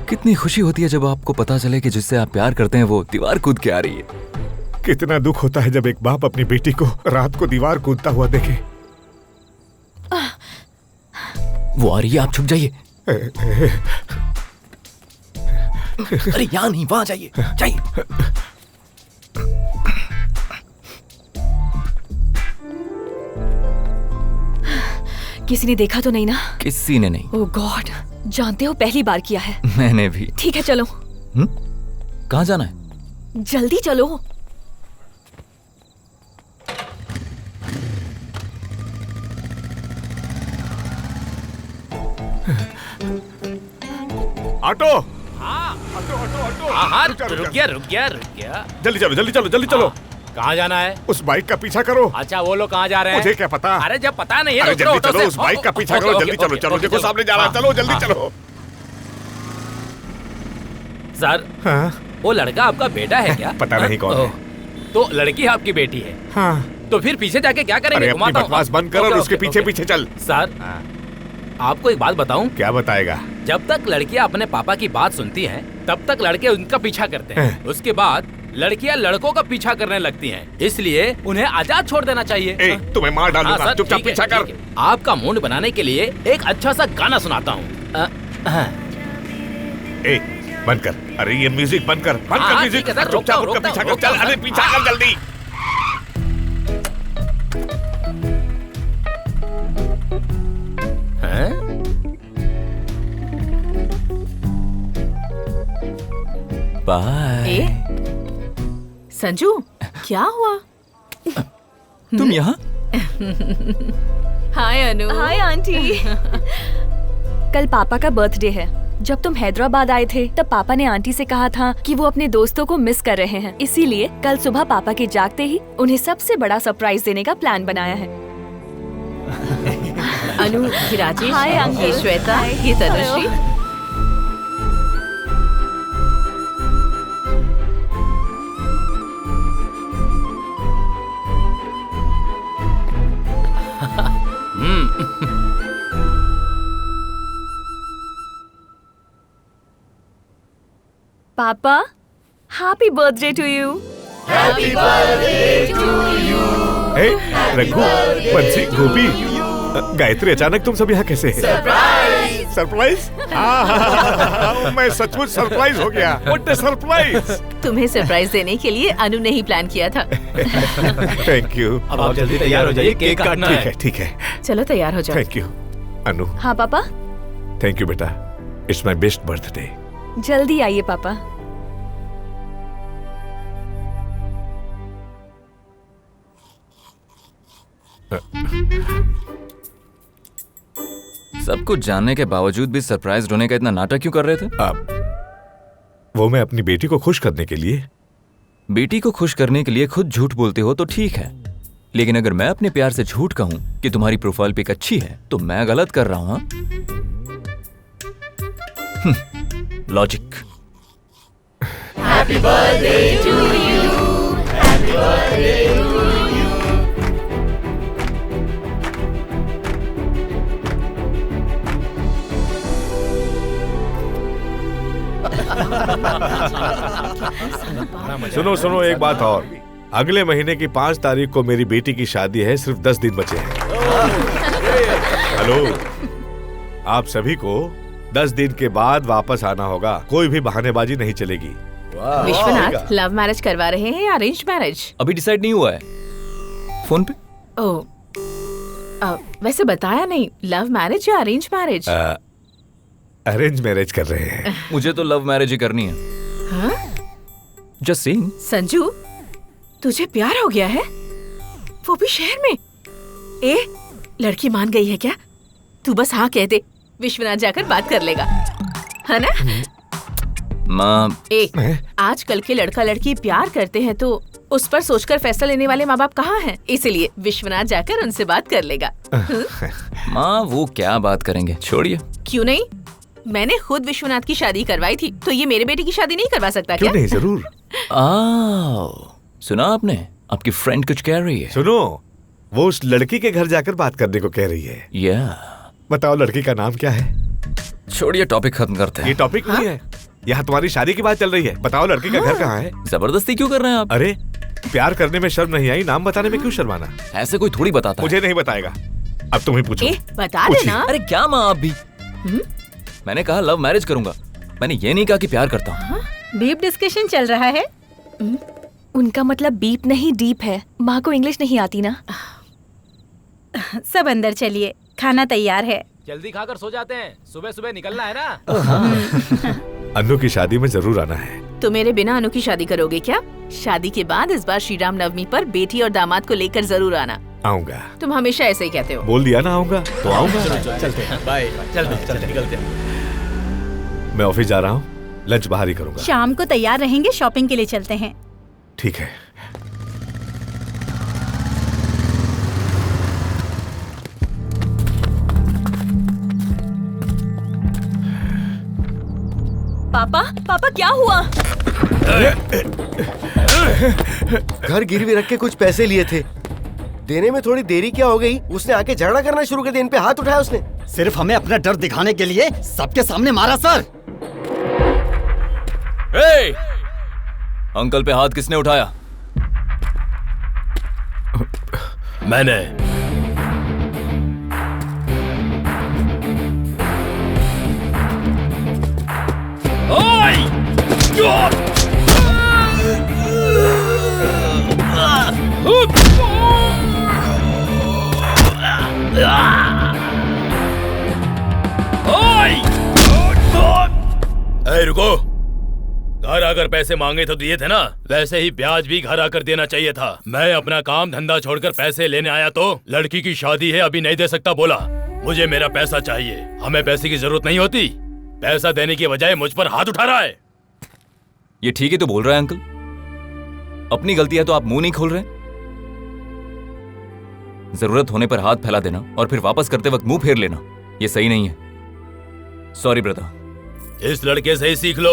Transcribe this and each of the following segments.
कितनी खुशी होती है जब आपको पता चले कि जिससे आप प्यार करते हैं वो दीवार कूद के आ रही है। कितना दुख होता है जब एक बाप अपनी बेटी को रात को दीवार कूदता हुआ देखे। वो आ रही है, आप छुप जाइए। अरे यहाँ नहीं, वहां जाइए, जाइए। किसी ने देखा तो नहीं ना? किसी ने नहीं। ओह गॉड, जानते हो पहली बार किया है। मैंने भी। ठीक है चलो। कहाँ जाना है? जल्दी चलो। ऑटो। हाँ ऑटो ऑटो ऑटो। हाँ, रुक गया। जल्दी चलो, जल्दी चलो, जल्दी चलो। कहाँ जाना है? उस बाइक का पीछा करो। अच्छा, वो लोग कहाँ जा रहे हैं? मुझे क्या पता। अरे जब पता नहीं है अरे तो जल्दी ऑटो चलो, से- उस बाइक का पीछा करो। जल्दी चलो, चलो, देखो सामने जा रहा है। चलो जल्दी चलो। सर, हाँ? वो लड़का आपका बेटा है क्या? पता नहीं कौन है। तो लड़की आपकी बेटी है। हाँ। तो फिर पीछे जाके क्या करेंगे? अरे अपनी घुमाता हूँ। बकवास बंद कर और ओके, उसके ओके, पीछे ओके। पीछे चल। सर, आपको एक बात बताऊं? क्या बताएगा? जब तक लड़कियां अपने पापा की बात सुनती हैं, तब तक लड़के उनका पीछा करते हैं। उसके बाद लड़कियां लड़कों का पीछा करने लगती हैं। इसलिए उन्हें आजाद छोड़ देना चाहिए। ए, तुम्हें मार डालूंगा। हाँ, सर, चुपचाप ठीक है, पीछा कर। ठीक है। आपका मूड बनाने के लिए एक अच्छा सा गाना सुनाता हूँ। ए, बंद कर। अरे ये म्यूजिक बंद कर। बंद कर हाँ, म्यूजिक। ठीक है सर, चुपचाप रोकता उसका हूँ, पीछा कर। रोकता चल, हूँ, अरे पीछा कर जल्दी। बाय। संजू, क्या हुआ? तुम यहाँ? हाय अनु। Hi aunty. कल पापा का बर्थडे है। जब तुम हैदराबाद आए थे तब पापा ने आंटी से कहा था कि वो अपने दोस्तों को मिस कर रहे हैं, इसीलिए कल सुबह पापा के जागते ही उन्हें सबसे बड़ा सरप्राइज देने का प्लान बनाया है। अनु, ये राजेश, हाय अंकल। ये श्वेता, ये तनुश्री। पापा, हैप्पी बर्थडे टू यू। ए, रघु, बंसी, गोपी, गायत्री, अचानक तुम सब यहाँ कैसे हैं? सरप्राइज। सरप्राइज? मैं सचमुच सरप्राइज हो गया। What a surprise. तुम्हें सरप्राइज देने के लिए अनु ने ही प्लान किया था। Thank you. अब आप जल्दी तैयार हो जाइए, केक काटना ठीक है। है, ठीक है। चलो तैयार हो जाओ। थैंक यू अनु। हाँ पापा, थैंक यू बेटा। It's my best birthday. जल्दी आइए पापा। सब कुछ जानने के बावजूद भी सरप्राइज होने का इतना नाटक क्यों कर रहे थे? वो मैं अपनी बेटी को खुश करने के लिए। बेटी को खुश करने के लिए खुद झूठ बोलते हो तो ठीक है, लेकिन अगर मैं अपने प्यार से झूठ कहूं कि तुम्हारी प्रोफाइल पिक अच्छी है तो मैं गलत कर रहा हूं। Logic. Happy birthday to you. Happy birthday to you. सुनो सुनो, एक बात और। अगले महीने की 5 तारीख को मेरी बेटी की शादी है। सिर्फ 10 दिन बचे हैं। हेलो, आप सभी को 10 दिन के बाद वापस आना होगा। कोई भी बहानेबाजी नहीं चलेगी। विश्वनाथ, लव मैरिज करवा रहे हैं या अरेंज मैरिज? अभी डिसाइड नहीं हुआ है। फोन पे? ओह, वैसे बताया नहीं। लव मैरिज या अरेंज मैरिज? अरेंज मैरिज कर रहे हैं। मुझे तो लव मैरिज ही करनी है। हाँ? Just saying. संजू, तुझे प्यार हो गया है? वो भी शहर में? ए, लड़की मान गई है क्या? तू बस हाँ कह दे, विश्वनाथ जाकर बात कर लेगा, है ना? माँ, आजकल के लड़का लड़की प्यार करते हैं तो उस पर सोचकर फैसला लेने वाले माँ बाप कहाँ हैं? इसीलिए विश्वनाथ जाकर उनसे बात कर लेगा। माँ वो क्या बात करेंगे, छोड़िए। क्यों नहीं? मैंने खुद विश्वनाथ की शादी करवाई थी, तो ये मेरे बेटे की शादी नहीं करवा सकता क्यों क्या? नहीं, जरूर। सुना आपने? आपकी फ्रेंड कुछ कह रही है। सुनो, वो उस लड़की के घर जाकर बात करने को कह रही है। या बताओ लड़की का नाम क्या है? छोड़िए, टॉपिक खत्म करते ये हैं। टॉपिक नहीं है, यहाँ तुम्हारी शादी की बात चल रही है। बताओ लड़की का घर कहाँ है? जबरदस्ती क्यों कर रहे हैं आप? अरे प्यार करने में शर्म नहीं आई, नाम बताने में क्यों शर्माना? ऐसे कोई थोड़ी बताता है। मुझे नहीं बताएगा, अब तुम ही पूछो। बता पूछिए। देना। अरे क्या माँ आप भी? मैंने कहा लव मैरिज करूंगा, मैंने ये नहीं कहा कि प्यार करता हूँ। डीप डिस्कशन चल रहा है। उनका मतलब बीप नहीं डीप है। माँ को इंग्लिश नहीं आती ना। सब अंदर चलिए, खाना तैयार है। जल्दी खाकर सो जाते हैं, सुबह सुबह निकलना है ना। अन्नू की शादी में जरूर आना है। तो मेरे बिना अनु की शादी करोगे क्या? शादी के बाद इस बार श्री राम नवमी पर बेटी और दामाद को लेकर जरूर आना। आऊंगा। तुम हमेशा ऐसे ही कहते हो। बोल दिया ना आऊंगा तो आऊंगा। चलते हैं, बाय। चलते निकलते हैं। मैं ऑफिस जा रहा हूँ, लंच बाहर ही करूंगा। शाम को तैयार रहेंगे, शॉपिंग के लिए चलते हैं। ठीक है। पापा, पापा क्या हुआ? घर गिरवी रख के कुछ पैसे लिए थे, देने में थोड़ी देरी क्या हो गई, उसने आके झगड़ा करना शुरू कर दिया। इन पे हाथ उठाया उसने। सिर्फ हमें अपना डर दिखाने के लिए सबके सामने मारा सर। ए! अंकल पे हाथ किसने उठाया? मैंने। रुको, घर आकर पैसे मांगे तो दिए थे ना, वैसे ही ब्याज भी घर आकर देना चाहिए था। मैं अपना काम धंधा छोड़कर पैसे लेने आया तो लड़की की शादी है, अभी नहीं दे सकता बोला। मुझे मेरा पैसा चाहिए। हमें पैसे की जरूरत नहीं होती, पैसा देने की बजाय मुझ पर हाथ उठा रहा है। ये ठीक ही तो बोल रहा है अंकल। अपनी गलती है तो आप मुंह नहीं खोल रहे। जरूरत होने पर हाथ फैला देना और फिर वापस करते वक्त मुंह फेर लेना, ये सही नहीं है। Sorry brother. इस लड़के से ही सीख लो,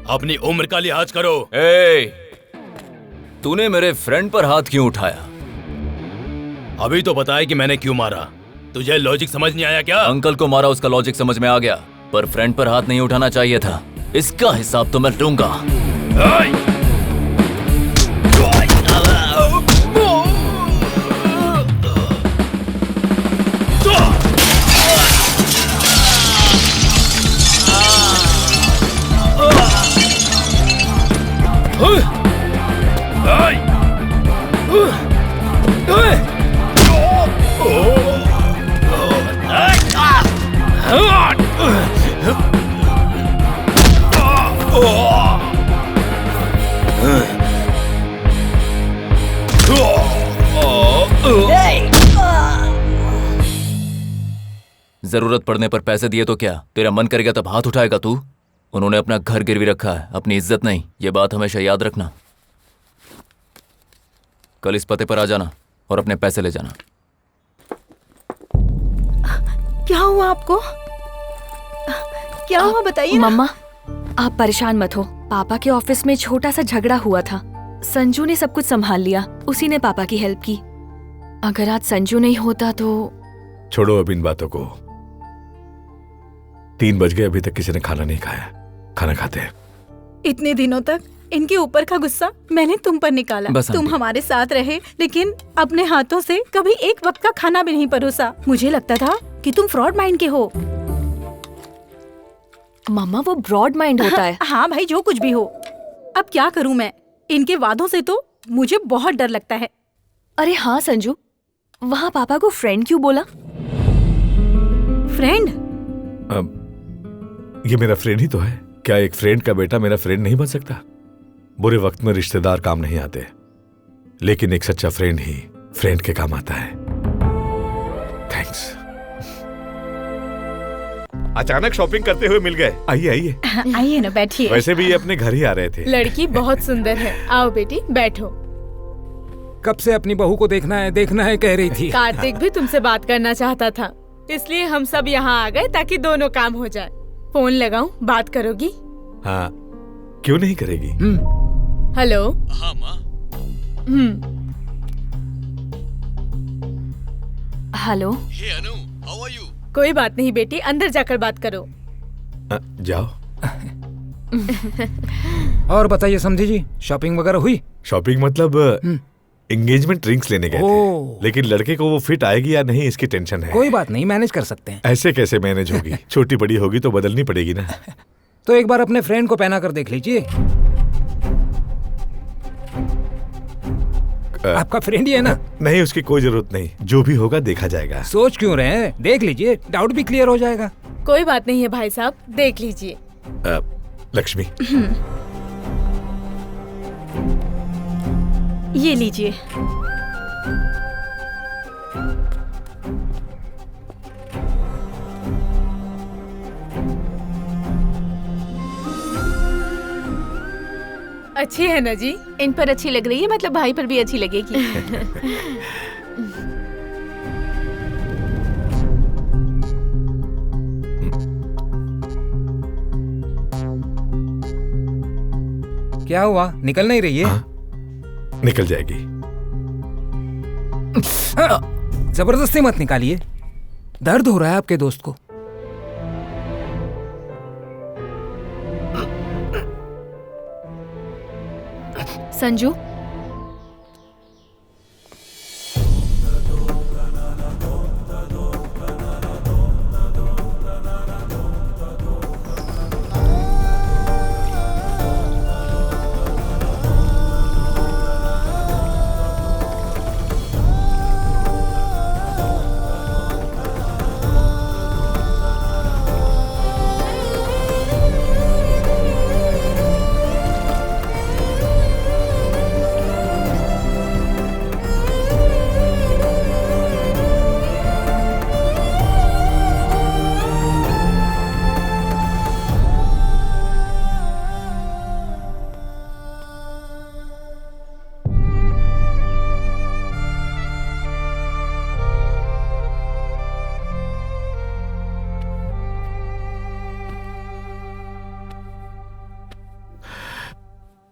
अपनी उम्र का लिहाज करो। तूने मेरे फ्रेंड पर हाथ क्यों उठाया? अभी तो बताया कि मैंने क्यों मारा। तुझे लॉजिक समझ नहीं आया क्या? अंकल को मारा, उसका लॉजिक समझ में आ गया, पर फ्रेंड पर हाथ नहीं उठाना चाहिए था। इसका हिसाब तो मैं दूंगा। जरूरत पड़ने पर पैसे दिए तो क्या तेरा मन करेगा तब हाथ उठाएगा तू? उन्होंने अपना घर गिरवी रखा है, अपनी इज्जत नहीं। ये बात हमेशा याद रखना। कल इस पते पर आ जाना और अपने पैसे ले जाना। क्या हुआ आपको? क्या हुआ बताइए ना। मम्मा, आप परेशान मत हो। पापा के ऑफिस में छोटा सा झगड़ा हुआ था। संजू ने सब कुछ संभाल लिया, उसी ने पापा की हेल्प की। अगर आज संजू नहीं होता तो। छोड़ो अब इन बातों को। 3 बज गए, अभी तक किसी ने खाना नहीं खाया। खाना खाते हैं। इतने दिनों तक इनके ऊपर का गुस्सा मैंने तुम पर निकाला। बस तुम आंटी। हमारे साथ रहे, लेकिन अपने हाथों से कभी एक वक्त का खाना भी नहीं परोसा। मुझे लगता था कि तुम फ्रॉड माइंड के हो। मम्मा, वो ब्रॉड माइंड होता है। हाँ भाई, जो कुछ भी हो। अब क्या करूं मैं? इनके वादों से तो मुझे बहुत डर लगता है। अरे हाँ संजू, वहाँ पापा को फ्रेंड क्यों बोला? फ्रेंड? ये मेरा फ्रेंड ही तो है। क्या एक फ्रेंड का बेटा मेरा फ्रेंड नहीं बन सकता? बुरे वक्त में रिश्तेदार काम नहीं आते, लेकिन एक सच्चा फ्रेंड ही फ्रेंड के काम आता है। थैंक्स। अचानक शॉपिंग करते हुए मिल गए। आइए आइए। आइए ना, बैठिए। वैसे भी ये अपने घर ही आ रहे थे। लड़की बहुत सुंदर है। आओ बेटी, बैठो। कब से अपनी बहू को देखना है कह रही थी। कार्तिक भी तुमसे बात करना चाहता था, इसलिए हम सब यहाँ आ गए ताकि दोनों काम हो जाए। फोन लगाऊं, बात करोगी? हाँ, क्यों नहीं करेगी? हेलो। हाँ माँ। Hello. Hey Anu, how are you? कोई बात नहीं बेटी, अंदर जाकर बात करो। जाओ। और बताइए समधी जी, शॉपिंग वगैरह हुई? शॉपिंग मतलब एंगेजमेंट रिंग्स लेने गए थे, लेकिन लड़के को वो फिट आएगी या नहीं इसकी टेंशन है। कोई बात नहीं, मैनेज कर सकते हैं। ऐसे कैसे मैनेज होगी? छोटी बड़ी होगी तो बदलनी पड़ेगी ना। तो एक बार अपने फ्रेंड को पहना कर देख लीजिए। आपका फ्रेंड ही है ना? नहीं, उसकी कोई जरूरत नहीं, जो भी होगा देखा जाएगा। सोच क्यों रहे हैं, देख लीजिए, डाउट भी क्लियर हो जाएगा। कोई बात नहीं है भाई साहब, देख लीजिए। लक्ष्मी, ये लीजिए। अच्छी है ना जी? इन पर अच्छी लग रही है, मतलब भाई पर भी अच्छी लगेगी। क्या हुआ, निकल नहीं रही है? निकल जाएगी। जबरदस्ती मत निकालिए, दर्द हो रहा है आपके दोस्त को। संजू,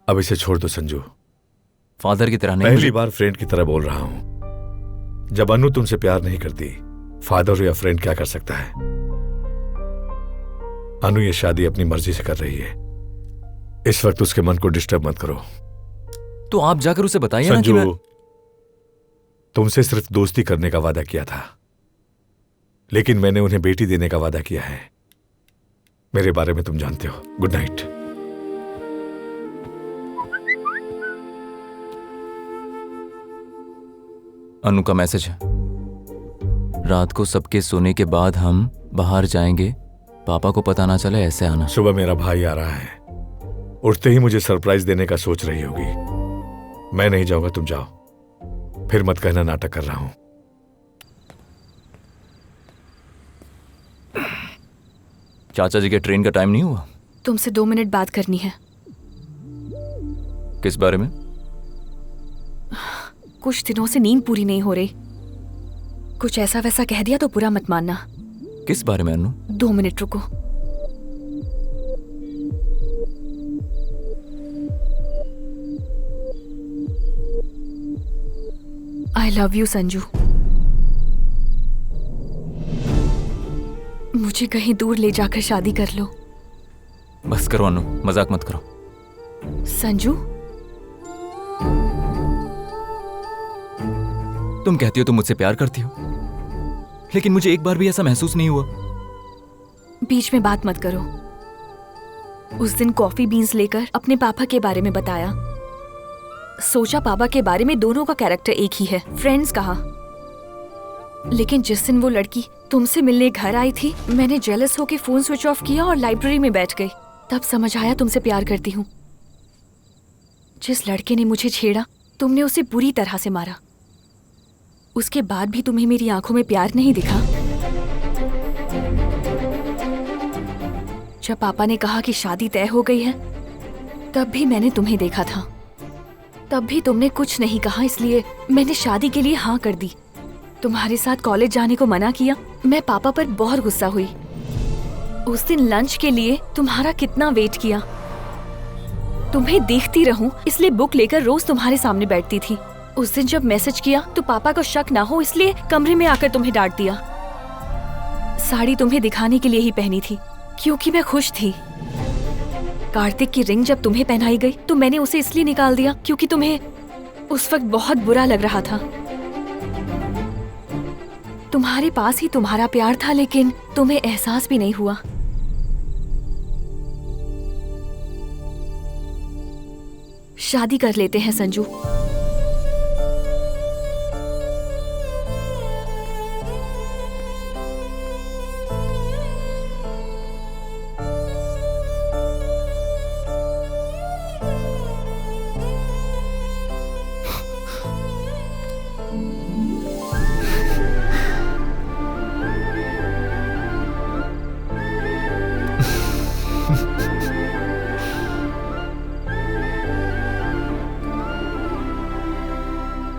अब इसे छोड़ दो संजू। फादर की तरह नहीं। पहली बार फ्रेंड की तरह बोल रहा हूं। जब अनु तुमसे प्यार नहीं करती, फादर या फ्रेंड क्या कर सकता है? अनु ये शादी अपनी मर्जी से कर रही है। इस वक्त उसके मन को डिस्टर्ब मत करो। तो आप जाकर उसे बताइए ना कि संजू, तुमसे सिर्फ दोस्ती करने का वादा किया था, लेकिन मैंने उन्हें बेटी देने का वादा किया है। मेरे बारे में तुम जानते हो। Good night. अनु का मैसेज है। रात को सबके सोने के बाद हम बाहर जाएंगे, पापा को पता ना चले, ऐसे आना। सुबह मेरा भाई आ रहा है, उठते ही मुझे सरप्राइज देने का सोच रही होगी। मैं नहीं जाऊंगा, तुम जाओ। फिर मत कहना नाटक कर रहा हूं। चाचा जी के ट्रेन का टाइम नहीं हुआ? तुमसे 2 मिनट बात करनी है। किस बारे में? कुछ दिनों से नींद पूरी नहीं हो रही। कुछ ऐसा वैसा कह दिया तो बुरा मत मानना। किस बारे में अनु? 2 मिनट रुको। I love you Sanju. मुझे कहीं दूर ले जाकर शादी कर लो। बस करो अनु, मजाक मत करो। संजू, तुम कहती हो तुम मुझसे प्यार करती हो, लेकिन मुझे एक बार भी ऐसा महसूस नहीं हुआ। बीच में बात मत करो। उस दिन कॉफी बीन्स लेकर अपने पापा के बारे में बताया। सोचा पापा के बारे में दोनों का कैरेक्टर एक ही है, फ्रेंड्स कहा। लेकिन जिस दिन वो लड़की तुमसे मिलने घर आई थी, मैंने जेलस होके फोन स्विच ऑफ किया और लाइब्रेरी में बैठ गई। तब समझ आया तुमसे प्यार करती हूँ। जिस लड़के ने मुझे छेड़ा, तुमने उसे बुरी तरह से मारा। उसके बाद भी तुम्हें मेरी आंखों में प्यार नहीं दिखा? जब पापा ने कहा कि शादी तय हो गई है, तब भी मैंने तुम्हें देखा था। तब भी तुमने कुछ नहीं कहा, इसलिए मैंने शादी के लिए हाँ कर दी। तुम्हारे साथ कॉलेज जाने को मना किया। मैं पापा पर बहुत गुस्सा हुई। उस दिन लंच के लिए तुम्हारा कितना वेट किया। तुम्हें देखती रहूं इसलिए बुक लेकर रोज तुम्हारे सामने बैठती थी। उस दिन जब मैसेज किया तो पापा को शक ना हो इसलिए कमरे में आकर तुम्हें डांट दिया। साड़ी तुम्हें दिखाने के लिए ही पहनी थी क्योंकि मैं खुश थी। कार्तिक की रिंग जब तुम्हें पहनाई गई तो मैंने उसे इसलिए निकाल दिया क्योंकि तुम्हें उस वक्त बहुत बुरा लग रहा था। तुम्हारे पास ही तुम्हारा प्यार था लेकिन तुम्हें एहसास भी नहीं हुआ। शादी कर लेते हैं संजू।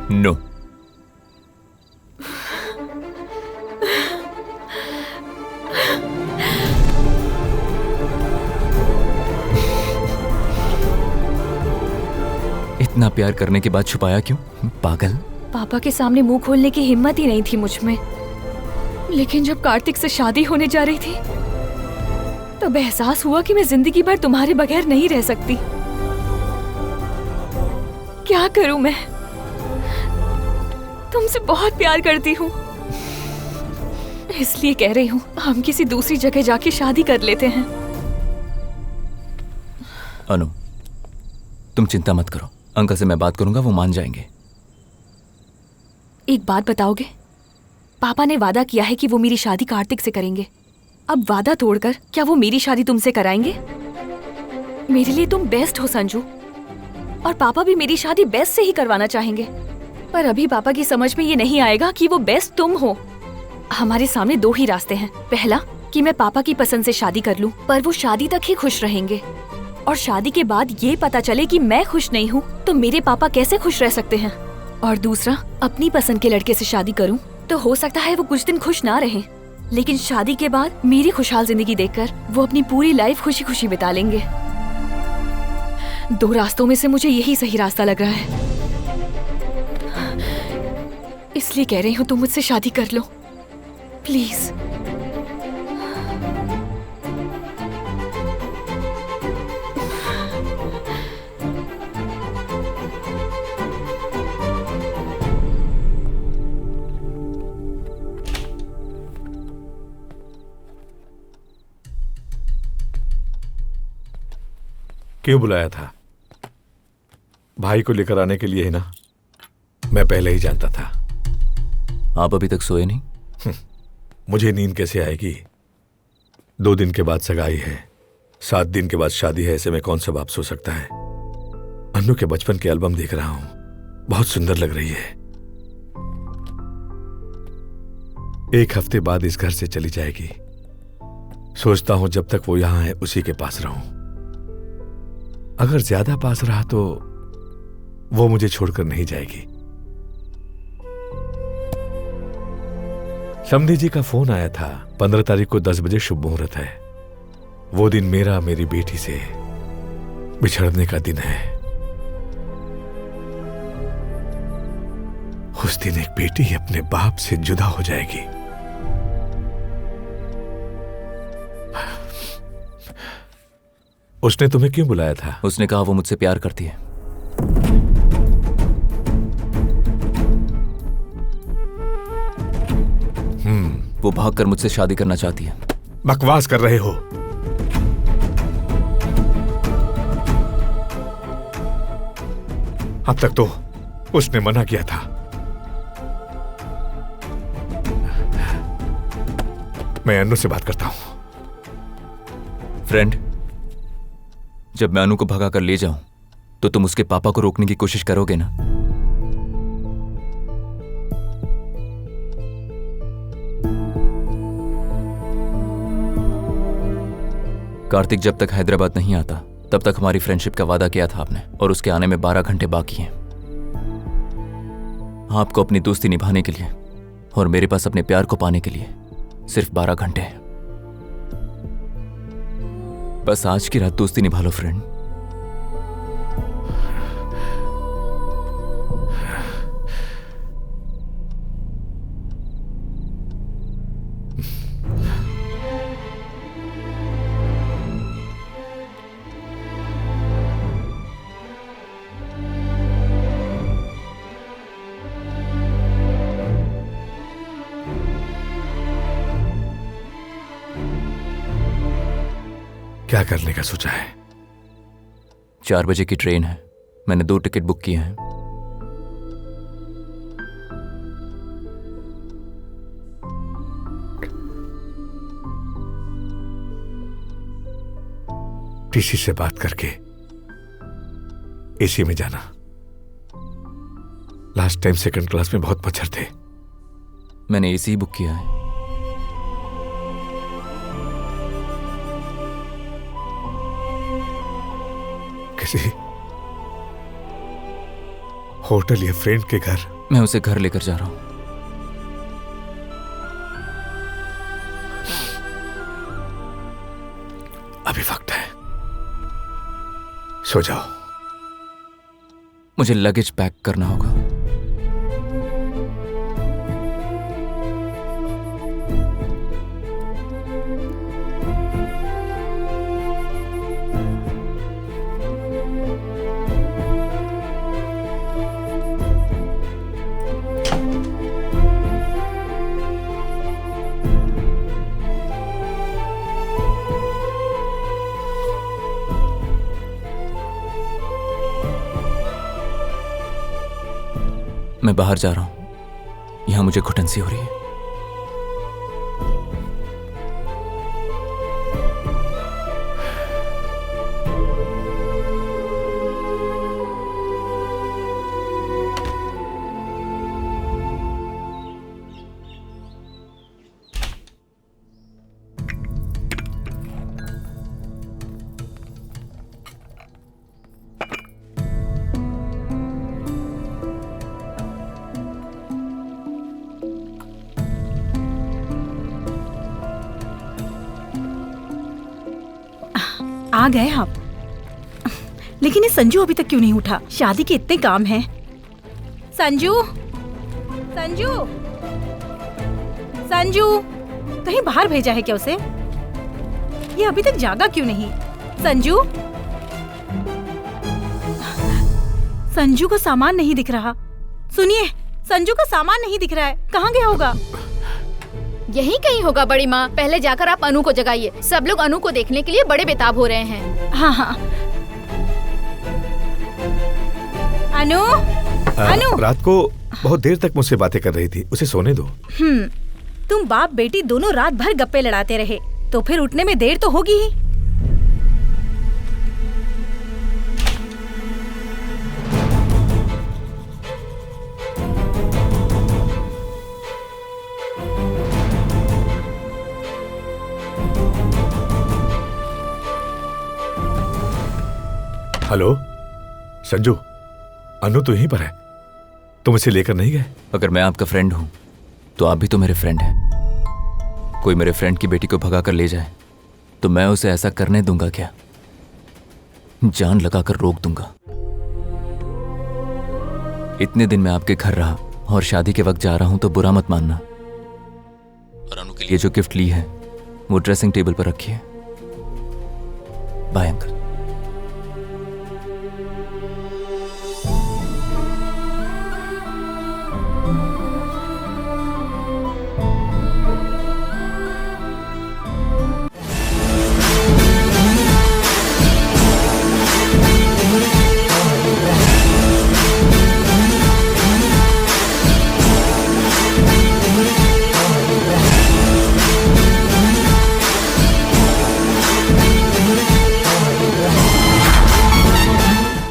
नो। इतना प्यार करने के बाद छुपाया क्यों, पागल? पापा के सामने मुंह खोलने की हिम्मत ही नहीं थी मुझ में। लेकिन जब कार्तिक से शादी होने जा रही थी तब एहसास हुआ कि मैं जिंदगी भर तुम्हारे बगैर नहीं रह सकती। क्या करूं मैं? तुमसे बहुत प्यार करती हूँ, इसलिए कह रही हूँ हम किसी दूसरी जगह जाके शादी कर लेते हैं। अनु, तुम चिंता मत करो, अंकल से मैं बात करूंगा, वो मान जाएंगे। एक बात बताओगे? पापा ने वादा किया है कि वो मेरी शादी कार्तिक से करेंगे। अब वादा तोड़कर क्या वो मेरी शादी तुमसे कराएंगे? मेरे लिए तुम बेस्ट हो संजू, और पापा भी मेरी शादी बेस्ट से ही करवाना चाहेंगे। पर अभी पापा की समझ में ये नहीं आएगा कि वो बेस्ट तुम हो। हमारे सामने दो ही रास्ते हैं। पहला कि मैं पापा की पसंद से शादी कर लूं, पर वो शादी तक ही खुश रहेंगे, और शादी के बाद ये पता चले कि मैं खुश नहीं हूँ तो मेरे पापा कैसे खुश रह सकते हैं। और दूसरा, अपनी पसंद के लड़के से शादी करूं तो हो सकता है वो कुछ दिन खुश ना रहे, लेकिन शादी के बाद मेरी खुशहाल जिंदगी देखकर वो अपनी पूरी लाइफ खुशी खुशी बिता लेंगे। दो रास्तों में से मुझे यही सही रास्ता लग रहा है, इसलिए कह रही हूँ तुम मुझसे शादी कर लो प्लीज। क्यों बुलाया था? भाई को लेकर आने के लिए ही ना? मैं पहले ही जानता था। आप अभी तक सोए नहीं? मुझे नींद कैसे आएगी? 2 दिन के बाद सगाई है, 7 दिन के बाद शादी है, ऐसे में कौन सा बाप सो सकता है? अन्नू के बचपन के एल्बम देख रहा हूं, बहुत सुंदर लग रही है। 1 हफ्ते बाद इस घर से चली जाएगी। सोचता हूं जब तक वो यहां है उसी के पास रहूं। अगर ज्यादा पास रहा तो वो मुझे छोड़कर नहीं जाएगी। समधी जी का फोन आया था। 15 तारीख को 10 बजे शुभ मुहूर्त है। वो दिन मेरी बेटी से बिछड़ने का दिन है। उस दिन एक बेटी अपने बाप से जुदा हो जाएगी। उसने तुम्हें क्यों बुलाया था? उसने कहा वो मुझसे प्यार करती है। वो भागकर मुझसे शादी करना चाहती है। बकवास कर रहे हो। अब तक तो उसने मना किया था। मैं अनु से बात करता हूं। फ्रेंड, जब मैं अनु को भगा कर ले जाऊं तो तुम उसके पापा को रोकने की कोशिश करोगे ना? कार्तिक जब तक हैदराबाद नहीं आता तब तक हमारी फ्रेंडशिप का वादा किया था आपने, और उसके आने में 12 घंटे बाकी हैं। आपको अपनी दोस्ती निभाने के लिए और मेरे पास अपने प्यार को पाने के लिए सिर्फ 12 घंटे हैं। बस आज की रात दोस्ती निभा लो फ्रेंड। क्या करने का सोचा है? 4 बजे की ट्रेन है, मैंने 2 टिकट बुक किए हैं। टीसी से बात करके एसी में जाना। लास्ट टाइम 2nd क्लास में बहुत मच्छर थे। मैंने एसी ही बुक किया है। किसी होटल या फ्रेंड के घर? मैं उसे घर लेकर जा रहा हूं। अभी वक्त है, सो जाओ। मुझे लगेज पैक करना होगा। मैं बाहर जा रहा हूं, यहां मुझे घुटन सी हो रही है। आ गए आप। लेकिन ये संजू अभी तक क्यों नहीं उठा? शादी के इतने काम हैं। संजू, संजू, संजू, कहीं बाहर भेजा है क्या उसे? ये अभी तक जागा क्यों नहीं? संजू, संजू का सामान नहीं दिख रहा। सुनिए, संजू का सामान नहीं दिख रहा है। कहाँ गया होगा? यहीं कहीं होगा बड़ी माँ। पहले जाकर आप अनु को जगाइए। सब लोग अनु को देखने के लिए बड़े बेताब हो रहे हैं। हाँ हाँ। अनु, अनु। रात को बहुत देर तक मुझसे बातें कर रही थी, उसे सोने दो। तुम बाप बेटी दोनों रात भर गप्पे लड़ाते रहे, तो फिर उठने में देर तो होगी ही। हेलो संजू, अनु तो यहीं पर है। तुम इसे लेकर नहीं गए? अगर मैं आपका फ्रेंड हूं तो आप भी तो मेरे फ्रेंड हैं। कोई मेरे फ्रेंड की बेटी को भगा कर ले जाए तो मैं उसे ऐसा करने दूंगा क्या? जान लगाकर रोक दूंगा। इतने दिन मैं आपके घर रहा और शादी के वक्त जा रहा हूं तो बुरा मत मानना। और अनु के लिए जो गिफ्ट ली है वो ड्रेसिंग टेबल पर रखी है। Bye uncle.